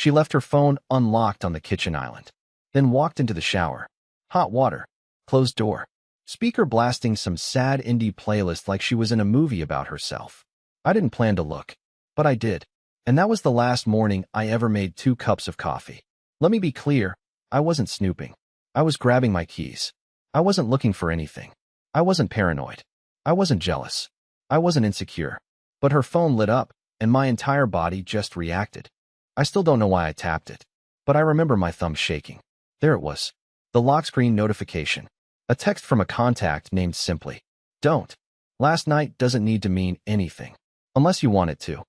She left her phone unlocked on the kitchen island, then walked into the shower. Hot water, closed door, speaker blasting some sad indie playlist like she was in a movie about herself. I didn't plan to look, but I did. And that was the last morning I ever made 2 cups of coffee. Let me be clear, I wasn't snooping. I was grabbing my keys. I wasn't looking for anything. I wasn't paranoid. I wasn't jealous. I wasn't insecure. But her phone lit up, and my entire body just reacted. I still don't know why I tapped it, but I remember my thumb shaking. There it was. The lock screen notification. A text from a contact named simply, "Don't. Last night" doesn't need to mean anything, unless you want it to.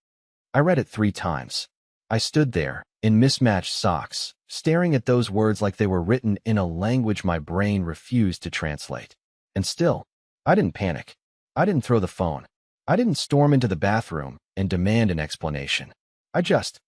I read it 3 times. I stood there, in mismatched socks, staring at those words like they were written in a language my brain refused to translate. And still, I didn't panic. I didn't throw the phone. I didn't storm into the bathroom and demand an explanation. I just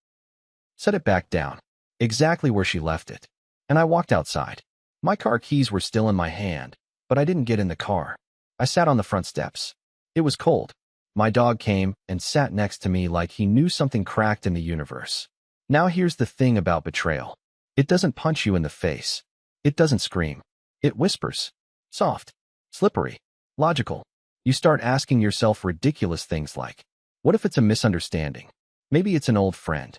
set it back down, exactly where she left it. And I walked outside. My car keys were still in my hand, but I didn't get in the car. I sat on the front steps. It was cold. My dog came and sat next to me like he knew something cracked in the universe. Now here's the thing about betrayal. It doesn't punch you in the face. It doesn't scream. It whispers. Soft. Slippery. Logical. You start asking yourself ridiculous things like, what if it's a misunderstanding? Maybe it's an old friend.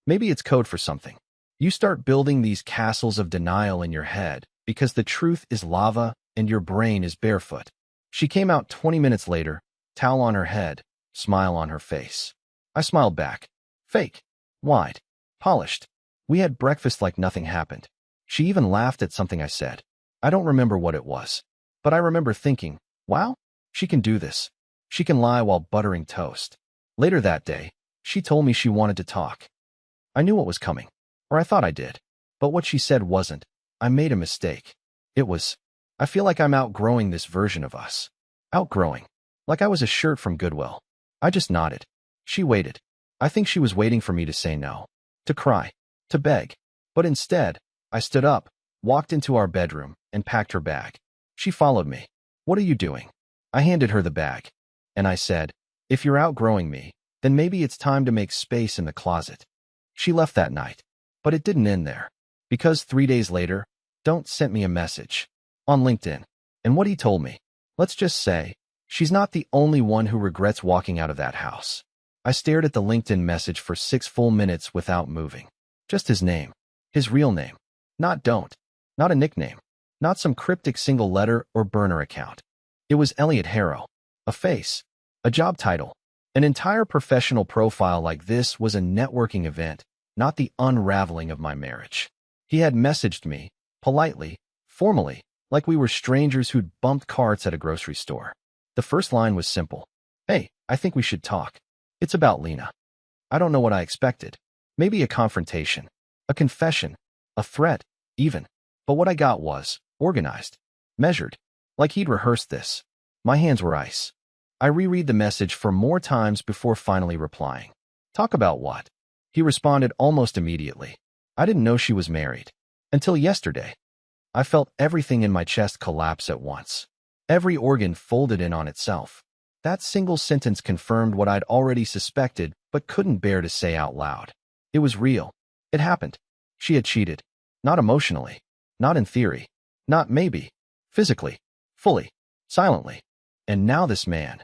Maybe it's code for something. You start building these castles of denial in your head because the truth is lava and your brain is barefoot. She came out 20 minutes later, towel on her head, smile on her face. I smiled back. Fake. Wide. Polished. We had breakfast like nothing happened. She even laughed at something I said. I don't remember what it was, but I remember thinking, wow, she can do this. She can lie while buttering toast. Later that day, she told me she wanted to talk. I knew what was coming, or I thought I did, but what she said wasn't, I made a mistake. It was, I feel like I'm outgrowing this version of us. Outgrowing. Like I was a shirt from Goodwill. I just nodded. She waited. I think she was waiting for me to say no, to cry, to beg. But instead, I stood up, walked into our bedroom, and packed her bag. She followed me. What are you doing? I handed her the bag. And I said, if you're outgrowing me, then maybe it's time to make space in the closet. She left that night. But it didn't end there. Because 3 days later, Don't sent me a message on LinkedIn. And what he told me, let's just say, she's not the only one who regrets walking out of that house. I stared at the LinkedIn message for 6 full minutes without moving. Just his name. His real name. Not Don't. Not a nickname. Not some cryptic single letter or burner account. It was Elliot Harrow. A face. A job title. An entire professional profile like this was a networking event, not the unraveling of my marriage. He had messaged me, politely, formally, like we were strangers who'd bumped carts at a grocery store. The first line was simple. Hey, I think we should talk. It's about Lena. I don't know what I expected. Maybe a confrontation, a confession, a threat, even. But what I got was organized, measured, like he'd rehearsed this. My hands were ice. I reread the message 4 more times before finally replying. Talk about what? He responded almost immediately. I didn't know she was married. Until yesterday. I felt everything in my chest collapse at once. Every organ folded in on itself. That single sentence confirmed what I'd already suspected but couldn't bear to say out loud. It was real. It happened. She had cheated. Not emotionally. Not in theory. Not maybe. Physically. Fully. Silently. And now this man,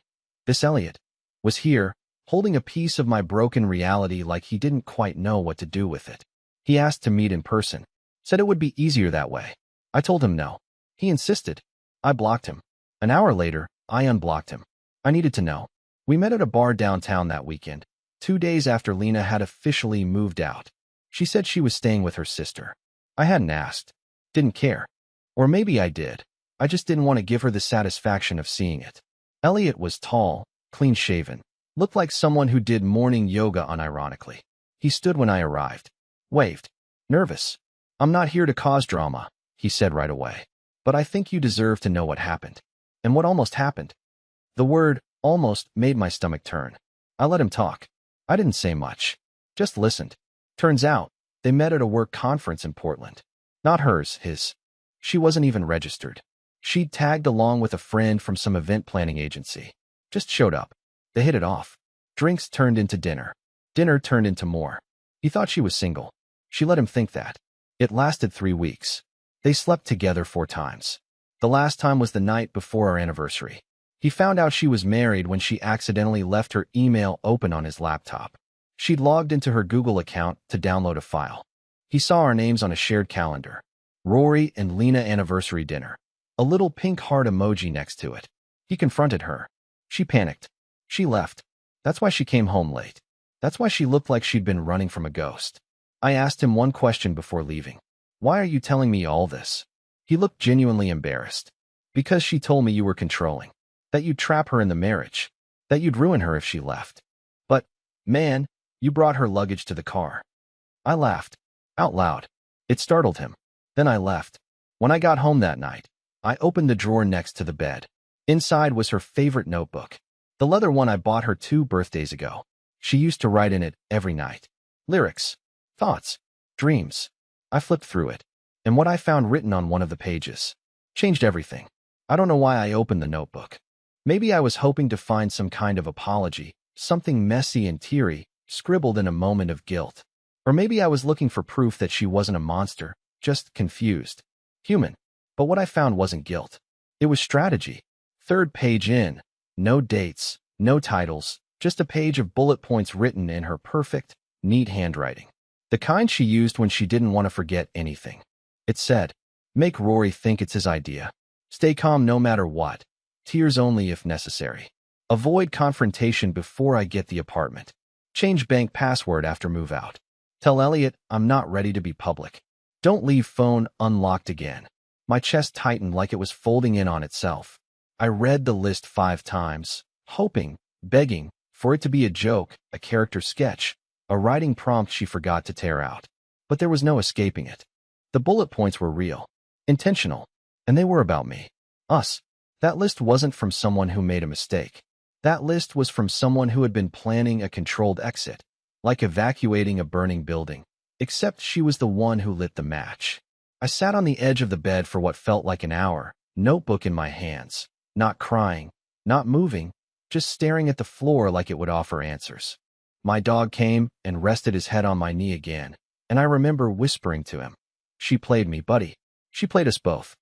this Elliot, was here, holding a piece of my broken reality like he didn't quite know what to do with it. He asked to meet in person. Said it would be easier that way. I told him no. He insisted. I blocked him. An hour later, I unblocked him. I needed to know. We met at a bar downtown that weekend, 2 days after Lena had officially moved out. She said she was staying with her sister. I hadn't asked. Didn't care. Or maybe I did. I just didn't want to give her the satisfaction of seeing it. Elliot was tall, clean-shaven, looked like someone who did morning yoga unironically. He stood when I arrived. Waved. Nervous. I'm not here to cause drama, he said right away. But I think you deserve to know what happened. And what almost happened. The word almost made my stomach turn. I let him talk. I didn't say much. Just listened. Turns out, they met at a work conference in Portland. Not hers, his. She wasn't even registered. She'd tagged along with a friend from some event planning agency. Just showed up. They hit it off. Drinks turned into dinner. Dinner turned into more. He thought she was single. She let him think that. It lasted 3 weeks. They slept together 4 times. The last time was the night before our anniversary. He found out she was married when she accidentally left her email open on his laptop. She'd logged into her Google account to download a file. He saw our names on a shared calendar. Rory and Lena anniversary dinner. A little pink heart emoji next to it. He confronted her. She panicked. She left. That's why she came home late. That's why she looked like she'd been running from a ghost. I asked him one question before leaving. Why are you telling me all this? He looked genuinely embarrassed. Because she told me you were controlling. That you'd trap her in the marriage. That you'd ruin her if she left. But, man, you brought her luggage to the car. I laughed. Out loud. It startled him. Then I left. When I got home that night, I opened the drawer next to the bed. Inside was her favorite notebook. The leather one I bought her 2 birthdays ago. She used to write in it every night. Lyrics. Thoughts. Dreams. I flipped through it. And what I found written on one of the pages changed everything. I don't know why I opened the notebook. Maybe I was hoping to find some kind of apology, something messy and teary, scribbled in a moment of guilt. Or maybe I was looking for proof that she wasn't a monster, just confused. Human. But what I found wasn't guilt. It was strategy. 3rd page in. No dates, no titles, just a page of bullet points written in her perfect, neat handwriting. The kind she used when she didn't want to forget anything. It said, make Rory think it's his idea. Stay calm no matter what. Tears only if necessary. Avoid confrontation before I get the apartment. Change bank password after move out. Tell Elliot I'm not ready to be public. Don't leave phone unlocked again. My chest tightened like it was folding in on itself. I read the list 5 times, hoping, begging, for it to be a joke, a character sketch, a writing prompt she forgot to tear out. But there was no escaping it. The bullet points were real, intentional, and they were about me. Us. That list wasn't from someone who made a mistake. That list was from someone who had been planning a controlled exit, like evacuating a burning building, except she was the one who lit the match. I sat on the edge of the bed for what felt like an hour, notebook in my hands, not crying, not moving, just staring at the floor like it would offer answers. My dog came and rested his head on my knee again, and I remember whispering to him. She played me, buddy. She played us both.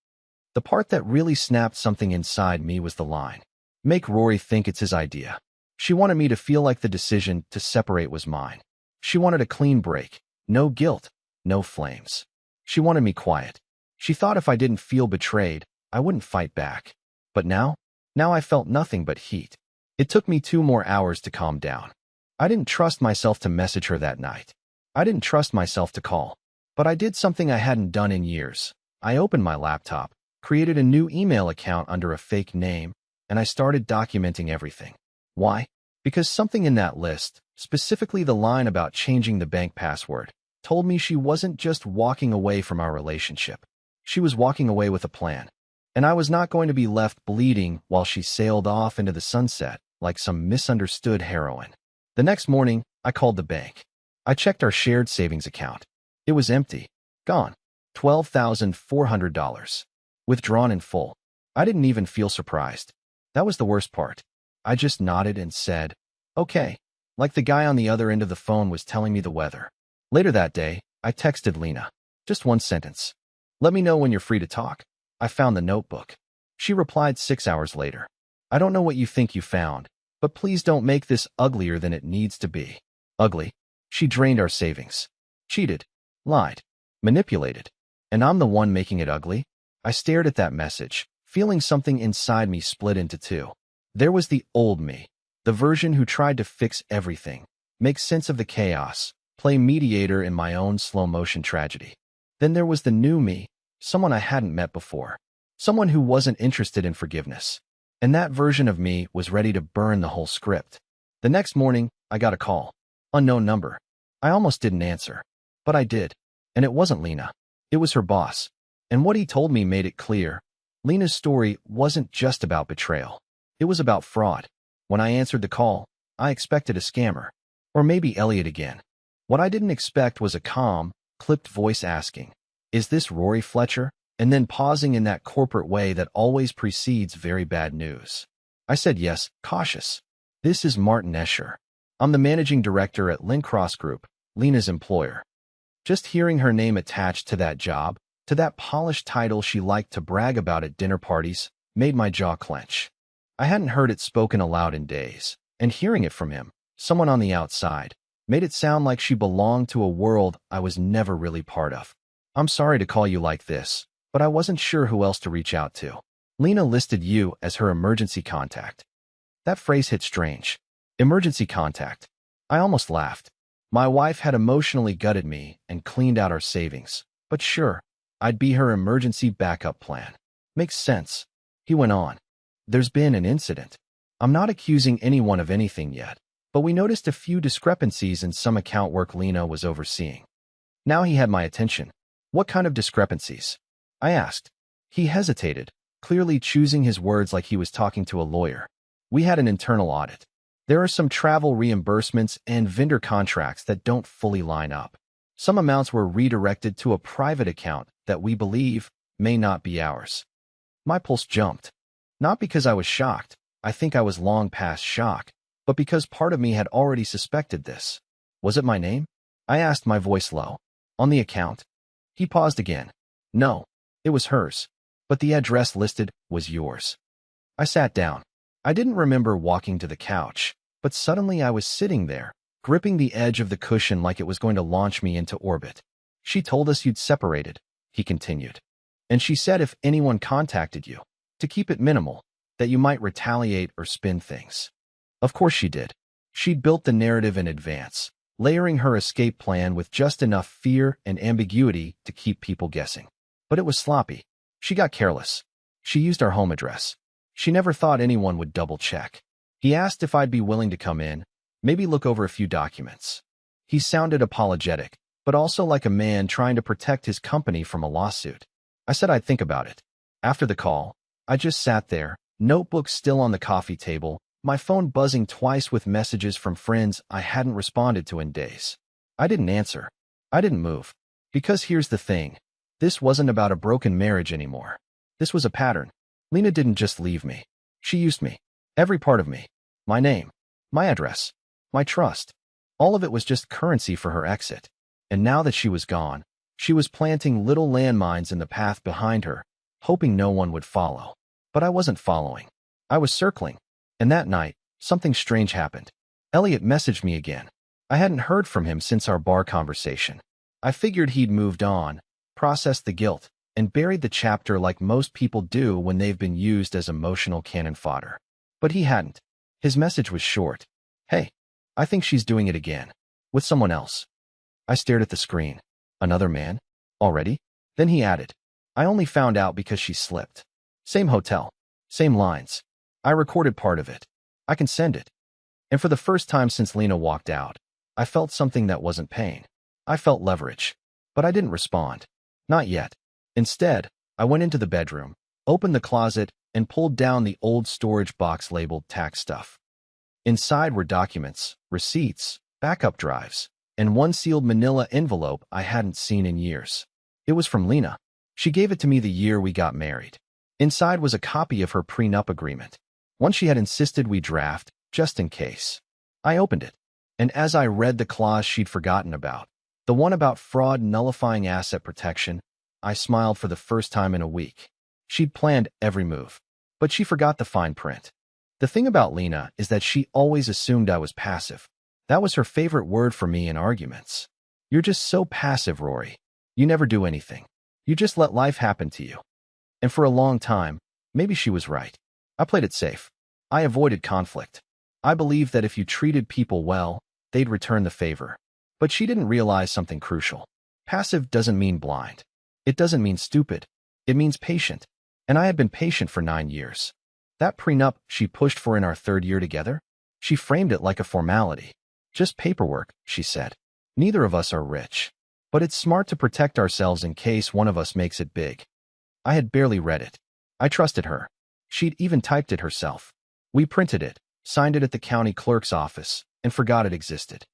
The part that really snapped something inside me was the line, make Rory think it's his idea. She wanted me to feel like the decision to separate was mine. She wanted a clean break, no guilt, no flames. She wanted me quiet. She thought if I didn't feel betrayed, I wouldn't fight back. But now I felt nothing but heat. It took me 2 more hours to calm down. I didn't trust myself to message her that night. I didn't trust myself to call. But I did something I hadn't done in years. I opened my laptop, created a new email account under a fake name, and I started documenting everything. Why? Because something in that list, specifically the line about changing the bank password, told me she wasn't just walking away from our relationship. She was walking away with a plan. And I was not going to be left bleeding while she sailed off into the sunset like some misunderstood heroine. The next morning, I called the bank. I checked our shared savings account. It was empty. Gone. $12,400. Withdrawn in full. I didn't even feel surprised. That was the worst part. I just nodded and said, okay, like the guy on the other end of the phone was telling me the weather. Later that day, I texted Lena. Just one sentence. Let me know when you're free to talk. I found the notebook. She replied 6 hours later. I don't know what you think you found, but please don't make this uglier than it needs to be. Ugly. She drained our savings. Cheated. Lied. Manipulated. And I'm the one making it ugly? I stared at that message, feeling something inside me split into 2. There was the old me, the version who tried to fix everything, make sense of the chaos, play mediator in my own slow-motion tragedy. Then there was the new me, someone I hadn't met before, someone who wasn't interested in forgiveness. And that version of me was ready to burn the whole script. The next morning, I got a call. Unknown number. I almost didn't answer. But I did. And it wasn't Lena. It was her boss. And what he told me made it clear. Lena's story wasn't just about betrayal. It was about fraud. When I answered the call, I expected a scammer. Or maybe Elliot again. What I didn't expect was a calm, clipped voice asking, "Is this Rory Fletcher?" And then pausing in that corporate way that always precedes very bad news. I said yes, cautious. "This is Martin Escher. I'm the managing director at Lincross Group, Lena's employer." Just hearing her name attached to that job, to that polished title she liked to brag about at dinner parties, made my jaw clench. I hadn't heard it spoken aloud in days, and hearing it from him, someone on the outside, made it sound like she belonged to a world I was never really part of. I'm sorry to call you like this, but I wasn't sure who else to reach out to. Lena listed you as her emergency contact. That phrase hit strange. Emergency contact. I almost laughed. My wife had emotionally gutted me and cleaned out our savings. But sure, I'd be her emergency backup plan. Makes sense. He went on. There's been an incident. I'm not accusing anyone of anything yet, but we noticed a few discrepancies in some account work Lena was overseeing. Now he had my attention. What kind of discrepancies? I asked. He hesitated, clearly choosing his words like he was talking to a lawyer. We had an internal audit. There are some travel reimbursements and vendor contracts that don't fully line up. Some amounts were redirected to a private account that we believe may not be ours. My pulse jumped. Not because I was shocked. I think I was long past shock, but because part of me had already suspected this. Was it my name? I asked, my voice low. On the account? He paused again. No, it was hers, but the address listed was yours. I sat down. I didn't remember walking to the couch, but suddenly I was sitting there, gripping the edge of the cushion like it was going to launch me into orbit. She told us you'd separated, he continued. And she said if anyone contacted you, to keep it minimal, that you might retaliate or spin things. Of course she did. She'd built the narrative in advance, layering her escape plan with just enough fear and ambiguity to keep people guessing. But it was sloppy. She got careless. She used our home address. She never thought anyone would double-check. He asked if I'd be willing to come in, maybe look over a few documents. He sounded apologetic, but also like a man trying to protect his company from a lawsuit. I said I'd think about it. After the call, I just sat there, notebook still on the coffee table, my phone buzzing twice with messages from friends I hadn't responded to in days. I didn't answer. I didn't move. Because here's the thing. This wasn't about a broken marriage anymore. This was a pattern. Lena didn't just leave me. She used me. Every part of me. My name. My address. My trust. All of it was just currency for her exit. And now that she was gone, she was planting little landmines in the path behind her, hoping no one would follow. But I wasn't following. I was circling. And that night, something strange happened. Elliot messaged me again. I hadn't heard from him since our bar conversation. I figured he'd moved on, processed the guilt, and buried the chapter like most people do when they've been used as emotional cannon fodder. But he hadn't. His message was short. Hey, I think she's doing it again. With someone else. I stared at the screen. Another man? Already? Then he added. I only found out because she slipped. Same hotel. Same lines. I recorded part of it. I can send it. And for the first time since Lena walked out, I felt something that wasn't pain. I felt leverage. But I didn't respond. Not yet. Instead, I went into the bedroom, opened the closet, and pulled down the old storage box labeled tax stuff. Inside were documents, receipts, backup drives, and one sealed manila envelope I hadn't seen in years. It was from Lena. She gave it to me the year we got married. Inside was a copy of her prenup agreement, one she had insisted we draft, just in case. I opened it, and as I read the clause she'd forgotten about, the one about fraud nullifying asset protection, I smiled for the first time in a week. She'd planned every move, but she forgot the fine print. The thing about Lena is that she always assumed I was passive. That was her favorite word for me in arguments. You're just so passive, Rory. You never do anything. You just let life happen to you. And for a long time, maybe she was right. I played it safe. I avoided conflict. I believed that if you treated people well, they'd return the favor. But she didn't realize something crucial. Passive doesn't mean blind. It doesn't mean stupid. It means patient. And I had been patient for 9 years. That prenup she pushed for in our 3rd year together, she framed it like a formality. Just paperwork, she said. Neither of us are rich. But it's smart to protect ourselves in case one of us makes it big. I had barely read it. I trusted her. She'd even typed it herself. We printed it, signed it at the county clerk's office, and forgot it existed.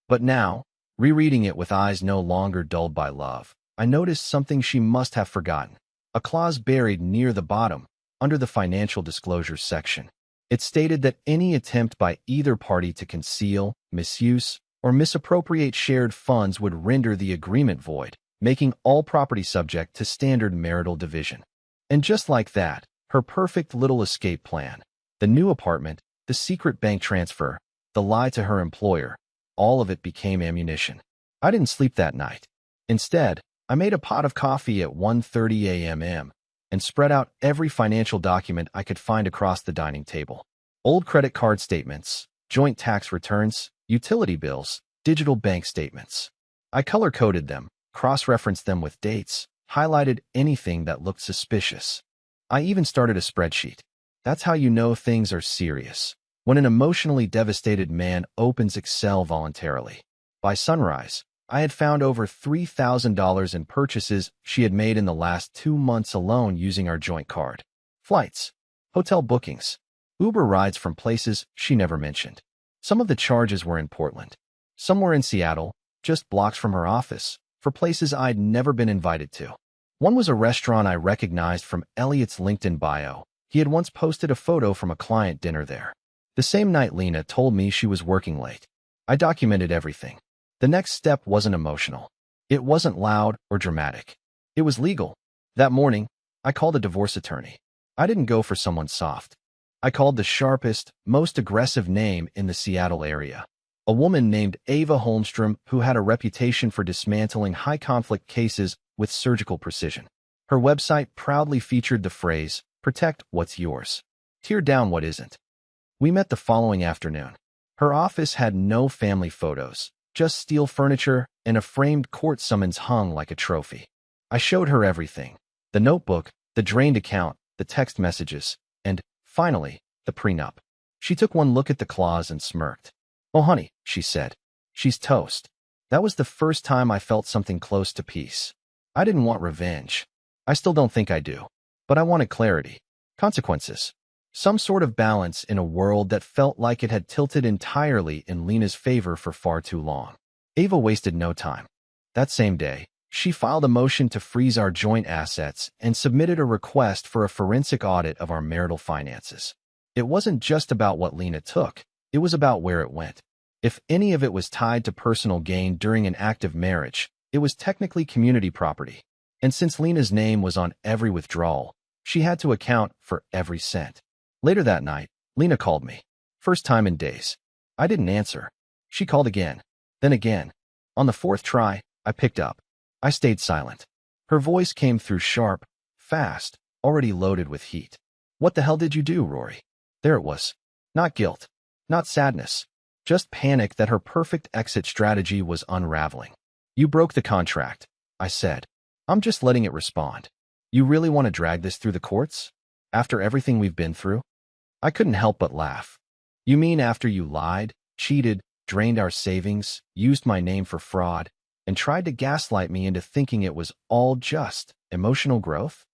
But now, rereading it with eyes no longer dulled by love, I noticed something she must have forgotten. A clause buried near the bottom, under the financial disclosures section. It stated that any attempt by either party to conceal, misuse, or misappropriate shared funds would render the agreement void, making all property subject to standard marital division. And just like that, her perfect little escape plan, the new apartment, the secret bank transfer, the lie to her employer, all of it became ammunition. I didn't sleep that night. Instead, I made a pot of coffee at 1:30 a.m. and spread out every financial document I could find across the dining table. Old credit card statements, joint tax returns, utility bills, digital bank statements. I color-coded them, cross-referenced them with dates, highlighted anything that looked suspicious. I even started a spreadsheet. That's how you know things are serious, when an emotionally devastated man opens Excel voluntarily. By sunrise, I had found over $3,000 in purchases she had made in the last 2 months alone using our joint card. Flights, hotel bookings, Uber rides from places she never mentioned. Some of the charges were in Portland. Some were in Seattle, just blocks from her office, for places I'd never been invited to. One was a restaurant I recognized from Elliot's LinkedIn bio. He had once posted a photo from a client dinner there. The same night Lena told me she was working late. I documented everything. The next step wasn't emotional. It wasn't loud or dramatic. It was legal. That morning, I called a divorce attorney. I didn't go for someone soft. I called the sharpest, most aggressive name in the Seattle area. A woman named Ava Holmstrom who had a reputation for dismantling high-conflict cases with surgical precision. Her website proudly featured the phrase, "Protect what's yours. Tear down what isn't." We met the following afternoon. Her office had no family photos, just steel furniture and a framed court summons hung like a trophy. I showed her everything. The notebook, the drained account, the text messages, and, finally, the prenup. She took one look at the clause and smirked. "Oh, honey," she said. "She's toast." That was the first time I felt something close to peace. I didn't want revenge. I still don't think I do. But I wanted clarity. Consequences. Some sort of balance in a world that felt like it had tilted entirely in Lena's favor for far too long. Ava wasted no time. That same day, she filed a motion to freeze our joint assets and submitted a request for a forensic audit of our marital finances. It wasn't just about what Lena took. It was about where it went. If any of it was tied to personal gain during an active marriage, it was technically community property. And since Lena's name was on every withdrawal, she had to account for every cent. Later that night, Lena called me. First time in days. I didn't answer. She called again. Then again. On the fourth try, I picked up. I stayed silent. Her voice came through sharp, fast, already loaded with heat. "What the hell did you do, Rory?" There it was. Not guilt. Not sadness. Just panic that her perfect exit strategy was unraveling. "You broke the contract," I said. "I'm just letting it respond. You really want to drag this through the courts? After everything we've been through?" I couldn't help but laugh. "You mean after you lied, cheated, drained our savings, used my name for fraud, and tried to gaslight me into thinking it was all just emotional growth?"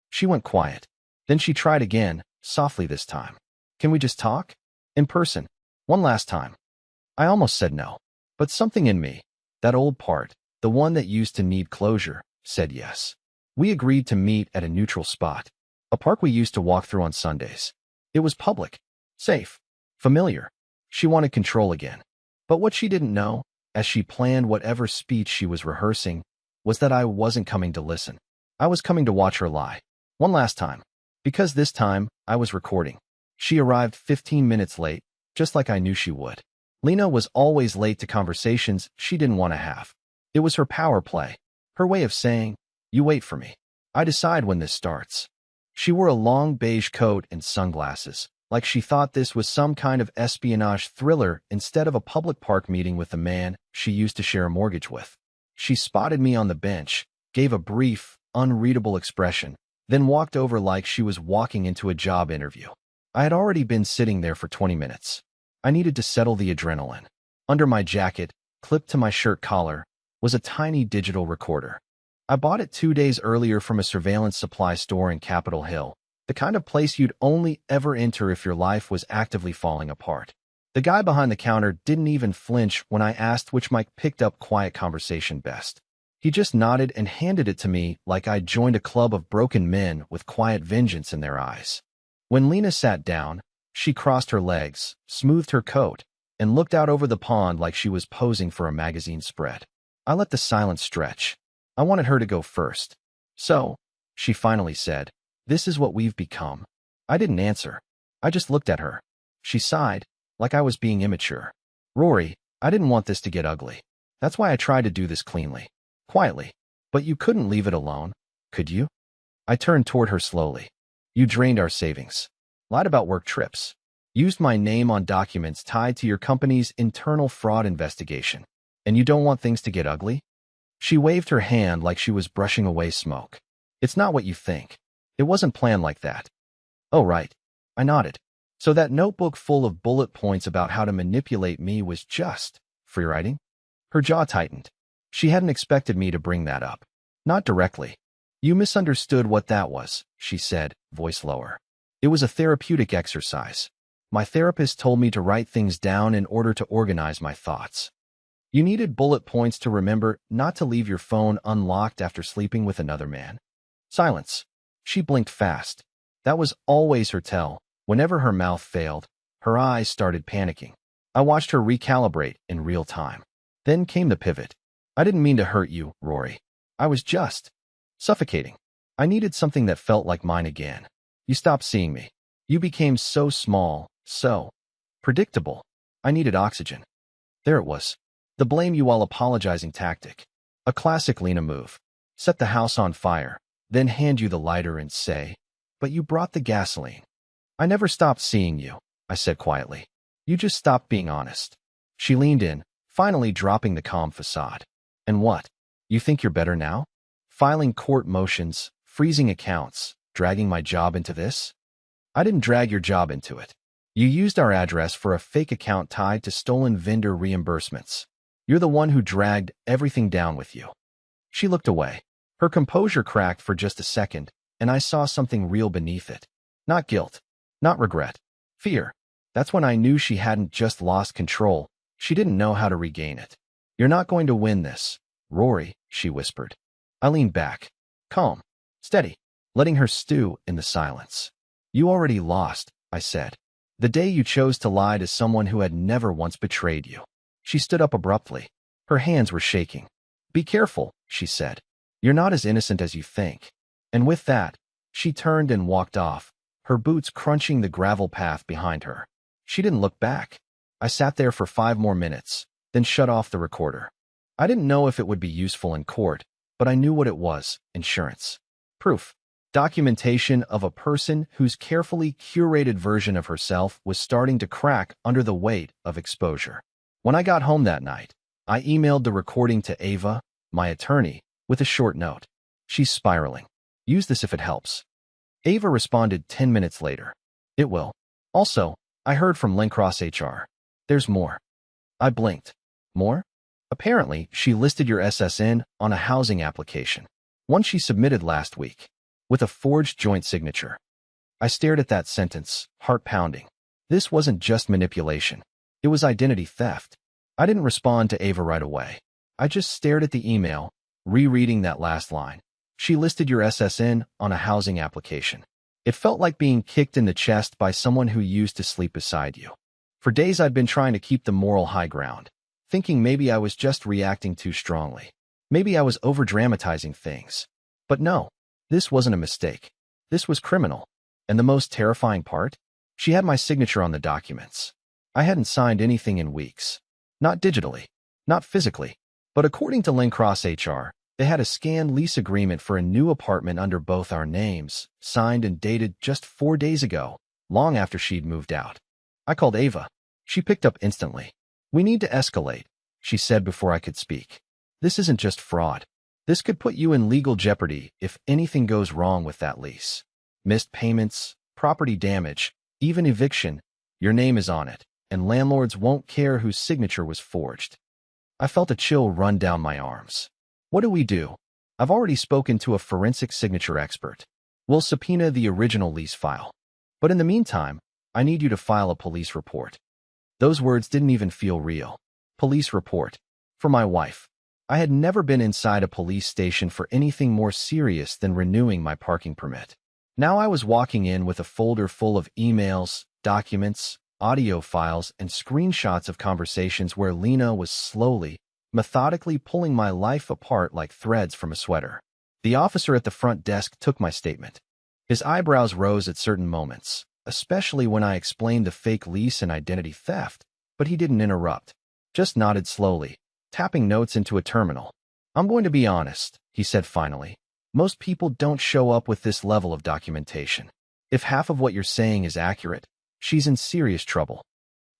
She went quiet. Then she tried again, softly this time. "Can we just talk? In person? One last time?" I almost said no. But something in me, that old part, the one that used to need closure, said yes. We agreed to meet at a neutral spot. A park we used to walk through on Sundays. It was public, safe, familiar. She wanted control again. But what she didn't know, as she planned whatever speech she was rehearsing, was that I wasn't coming to listen. I was coming to watch her lie. One last time. Because this time, I was recording. She arrived 15 minutes late, just like I knew she would. Lena was always late to conversations she didn't want to have. It was her power play, her way of saying, "You wait for me. I decide when this starts." She wore a long beige coat and sunglasses, like she thought this was some kind of espionage thriller instead of a public park meeting with the man she used to share a mortgage with. She spotted me on the bench, gave a brief, unreadable expression, then walked over like she was walking into a job interview. I had already been sitting there for 20 minutes. I needed to settle the adrenaline. Under my jacket, clipped to my shirt collar, was a tiny digital recorder. I bought it 2 days earlier from a surveillance supply store in Capitol Hill, the kind of place you'd only ever enter if your life was actively falling apart. The guy behind the counter didn't even flinch when I asked which mic picked up quiet conversation best. He just nodded and handed it to me like I'd joined a club of broken men with quiet vengeance in their eyes. When Lena sat down, she crossed her legs, smoothed her coat, and looked out over the pond like she was posing for a magazine spread. I let the silence stretch. I wanted her to go first. "So," she finally said, "this is what we've become." I didn't answer. I just looked at her. She sighed, like I was being immature. "Rory, I didn't want this to get ugly. That's why I tried to do this cleanly, quietly. But you couldn't leave it alone, could you?" I turned toward her slowly. "You drained our savings, lied about work trips, used my name on documents tied to your company's internal fraud investigation, and you don't want things to get ugly?" She waved her hand like she was brushing away smoke. "It's not what you think. It wasn't planned like that." "Oh, right." I nodded. "So that notebook full of bullet points about how to manipulate me was just free writing?" Her jaw tightened. She hadn't expected me to bring that up. Not directly. "You misunderstood what that was," she said, voice lower. "It was a therapeutic exercise. My therapist told me to write things down in order to organize my thoughts. You needed bullet points to remember not to leave your phone unlocked after sleeping with another man." Silence. She blinked fast. That was always her tell. Whenever her mouth failed, her eyes started panicking. I watched her recalibrate in real time. Then came the pivot. "I didn't mean to hurt you, Rory. I was just suffocating. I needed something that felt like mine again. You stopped seeing me. You became so small, so predictable. I needed oxygen." There it was. The blame you while apologizing tactic. A classic Lena move. Set the house on fire, then hand you the lighter and say, "But you brought the gasoline." "I never stopped seeing you," I said quietly. "You just stopped being honest." She leaned in, finally dropping the calm facade. "And what? You think you're better now? Filing court motions, freezing accounts, dragging my job into this?" "I didn't drag your job into it. You used our address for a fake account tied to stolen vendor reimbursements. You're the one who dragged everything down with you." She looked away. Her composure cracked for just a second, and I saw something real beneath it. Not guilt, not regret, fear. That's when I knew she hadn't just lost control. She didn't know how to regain it. "You're not going to win this, Rory," she whispered. I leaned back, calm, steady, letting her stew in the silence. "You already lost," I said. "The day you chose to lie to someone who had never once betrayed you." She stood up abruptly. Her hands were shaking. "Be careful," she said. "You're not as innocent as you think." And with that, she turned and walked off, her boots crunching the gravel path behind her. She didn't look back. I sat there for 5 more minutes, then shut off the recorder. I didn't know if it would be useful in court, but I knew what it was: insurance. Proof. Documentation of a person whose carefully curated version of herself was starting to crack under the weight of exposure. When I got home that night, I emailed the recording to Ava, my attorney, with a short note. "She's spiraling. Use this if it helps." Ava responded 10 minutes later. "It will. Also, I heard from Lencross HR. There's more." I blinked. "More?" "Apparently, she listed your SSN on a housing application, one she submitted last week, with a forged joint signature." I stared at that sentence, heart pounding. This wasn't just manipulation. It was identity theft. I didn't respond to Ava right away. I just stared at the email, rereading that last line. "She listed your SSN on a housing application." It felt like being kicked in the chest by someone who used to sleep beside you. For days I'd been trying to keep the moral high ground, thinking maybe I was just reacting too strongly. Maybe I was over-dramatizing things. But no, this wasn't a mistake. This was criminal. And the most terrifying part? She had my signature on the documents. I hadn't signed anything in weeks. Not digitally, not physically. But according to Lencross HR, they had a scanned lease agreement for a new apartment under both our names, signed and dated just 4 days ago, long after she'd moved out. I called Ava. She picked up instantly. "We need to escalate," she said before I could speak. "This isn't just fraud. This could put you in legal jeopardy if anything goes wrong with that lease. Missed payments, property damage, even eviction. Your name is on it, and landlords won't care whose signature was forged." I felt a chill run down my arms. What do we do? I've already spoken to a forensic signature expert. We'll subpoena the original lease file. But in the meantime, I need you to file a police report. Those words didn't even feel real. Police report. For my wife. I had never been inside a police station for anything more serious than renewing my parking permit. Now I was walking in with a folder full of emails, documents, audio files, and screenshots of conversations where Lena was slowly, methodically pulling my life apart like threads from a sweater. The officer at the front desk took my statement. His eyebrows rose at certain moments, especially when I explained the fake lease and identity theft, but he didn't interrupt, just nodded slowly, tapping notes into a terminal. "I'm going to be honest," he said finally. "Most people don't show up with this level of documentation. If half of what you're saying is accurate, she's in serious trouble."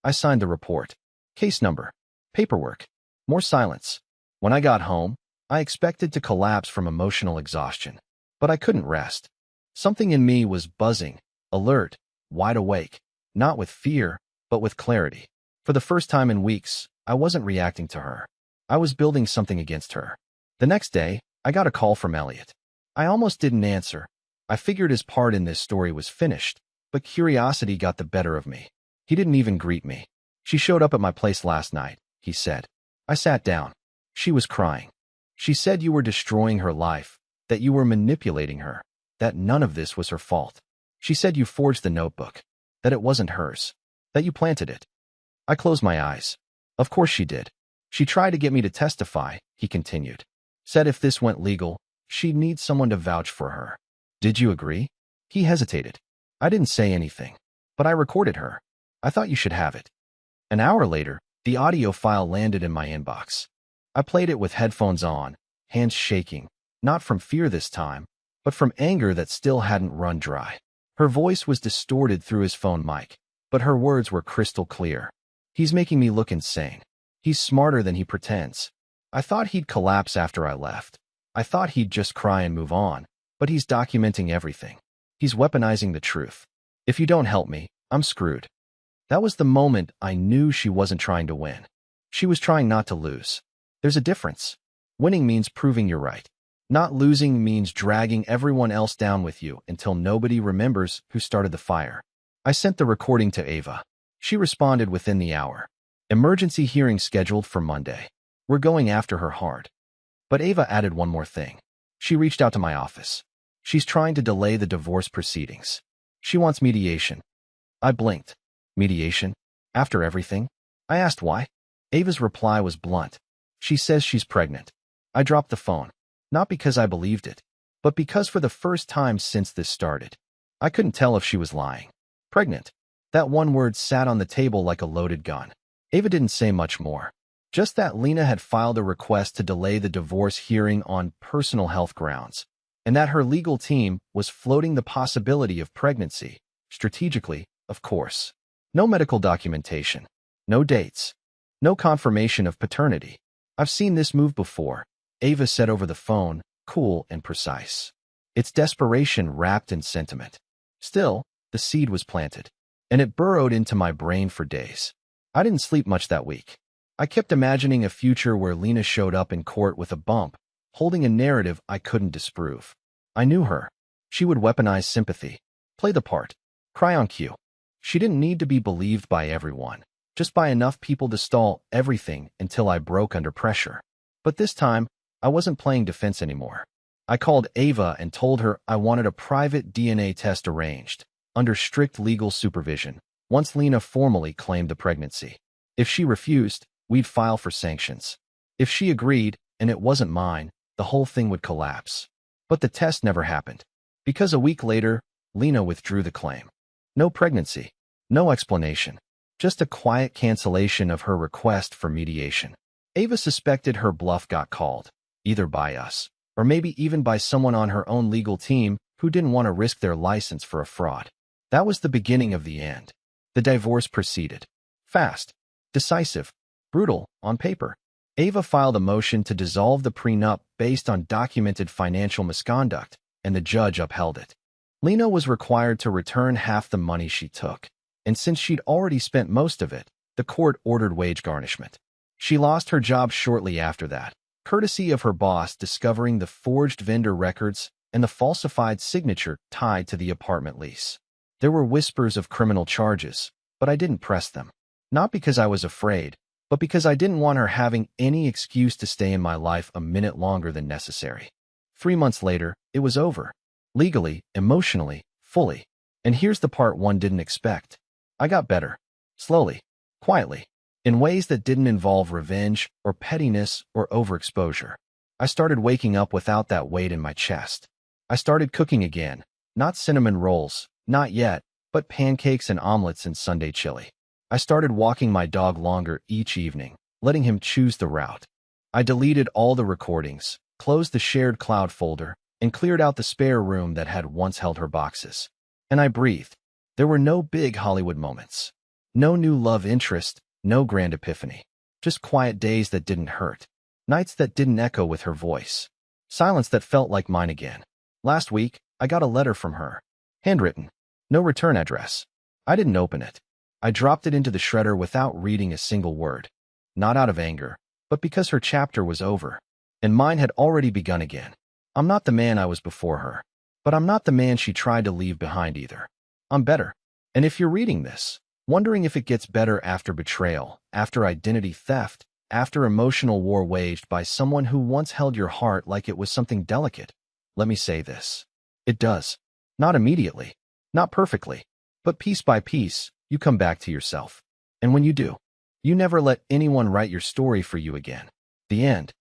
I signed the report. Case number. Paperwork. More silence. When I got home, I expected to collapse from emotional exhaustion, but I couldn't rest. Something in me was buzzing, alert, wide awake, not with fear, but with clarity. For the first time in weeks, I wasn't reacting to her. I was building something against her. The next day, I got a call from Elliot. I almost didn't answer. I figured his part in this story was finished, but curiosity got the better of me. He didn't even greet me. "She showed up at my place last night," he said. I sat down. She was crying. She said you were destroying her life, that you were manipulating her, that none of this was her fault. She said you forged the notebook, that it wasn't hers, that you planted it. I closed my eyes. Of course she did. She tried to get me to testify, he continued. Said if this went legal, she'd need someone to vouch for her. Did you agree? He hesitated. I didn't say anything, but I recorded her. I thought you should have it. An hour later, the audio file landed in my inbox. I played it with headphones on, hands shaking, not from fear this time, but from anger that still hadn't run dry. Her voice was distorted through his phone mic, but her words were crystal clear. He's making me look insane. He's smarter than he pretends. I thought he'd collapse after I left. I thought he'd just cry and move on, but he's documenting everything. He's weaponizing the truth. If you don't help me, I'm screwed. That was the moment I knew she wasn't trying to win. She was trying not to lose. There's a difference. Winning means proving you're right. Not losing means dragging everyone else down with you until nobody remembers who started the fire. I sent the recording to Ava. She responded within the hour. Emergency hearing scheduled for Monday. We're going after her hard. But Ava added one more thing. She reached out to my office. She's trying to delay the divorce proceedings. She wants mediation. I blinked. Mediation? After everything? I asked why. Ava's reply was blunt. She says she's pregnant. I dropped the phone. Not because I believed it, but because for the first time since this started, I couldn't tell if she was lying. Pregnant. That one word sat on the table like a loaded gun. Ava didn't say much more. Just that Lena had filed a request to delay the divorce hearing on personal health grounds, and that her legal team was floating the possibility of pregnancy, strategically, of course. No medical documentation. No dates. No confirmation of paternity. I've seen this move before, Ava said over the phone, cool and precise. It's desperation wrapped in sentiment. Still, the seed was planted, and it burrowed into my brain for days. I didn't sleep much that week. I kept imagining a future where Lena showed up in court with a bump, holding a narrative I couldn't disprove. I knew her. She would weaponize sympathy, play the part, cry on cue. She didn't need to be believed by everyone, just by enough people to stall everything until I broke under pressure. But this time, I wasn't playing defense anymore. I called Ava and told her I wanted a private DNA test arranged, under strict legal supervision, once Lena formally claimed the pregnancy. If she refused, we'd file for sanctions. If she agreed, and it wasn't mine, the whole thing would collapse. But the test never happened, because a week later, Lena withdrew the claim. No pregnancy, no explanation, just a quiet cancellation of her request for mediation. Ava suspected her bluff got called, either by us, or maybe even by someone on her own legal team who didn't want to risk their license for a fraud. That was the beginning of the end. The divorce proceeded. Fast, decisive, brutal, on paper. Ava filed a motion to dissolve the prenup based on documented financial misconduct, and the judge upheld it. Lena was required to return half the money she took, and since she'd already spent most of it, the court ordered wage garnishment. She lost her job shortly after that, courtesy of her boss discovering the forged vendor records and the falsified signature tied to the apartment lease. There were whispers of criminal charges, but I didn't press them. Not because I was afraid, but because I didn't want her having any excuse to stay in my life a minute longer than necessary. 3 months later, it was over. Legally, emotionally, fully. And here's the part one didn't expect. I got better. Slowly, quietly, in ways that didn't involve revenge or pettiness or overexposure. I started waking up without that weight in my chest. I started cooking again, not cinnamon rolls, not yet, but pancakes and omelets and Sunday chili. I started walking my dog longer each evening, letting him choose the route. I deleted all the recordings, closed the shared cloud folder, and cleared out the spare room that had once held her boxes. And I breathed. There were no big Hollywood moments. No new love interest, no grand epiphany. Just quiet days that didn't hurt. Nights that didn't echo with her voice. Silence that felt like mine again. Last week, I got a letter from her. Handwritten. No return address. I didn't open it. I dropped it into the shredder without reading a single word. Not out of anger, but because her chapter was over, and mine had already begun again. I'm not the man I was before her, but I'm not the man she tried to leave behind either. I'm better. And if you're reading this, wondering if it gets better after betrayal, after identity theft, after emotional war waged by someone who once held your heart like it was something delicate, let me say this. It does. Not immediately, not perfectly, but piece by piece, you come back to yourself. And when you do, you never let anyone write your story for you again. The end.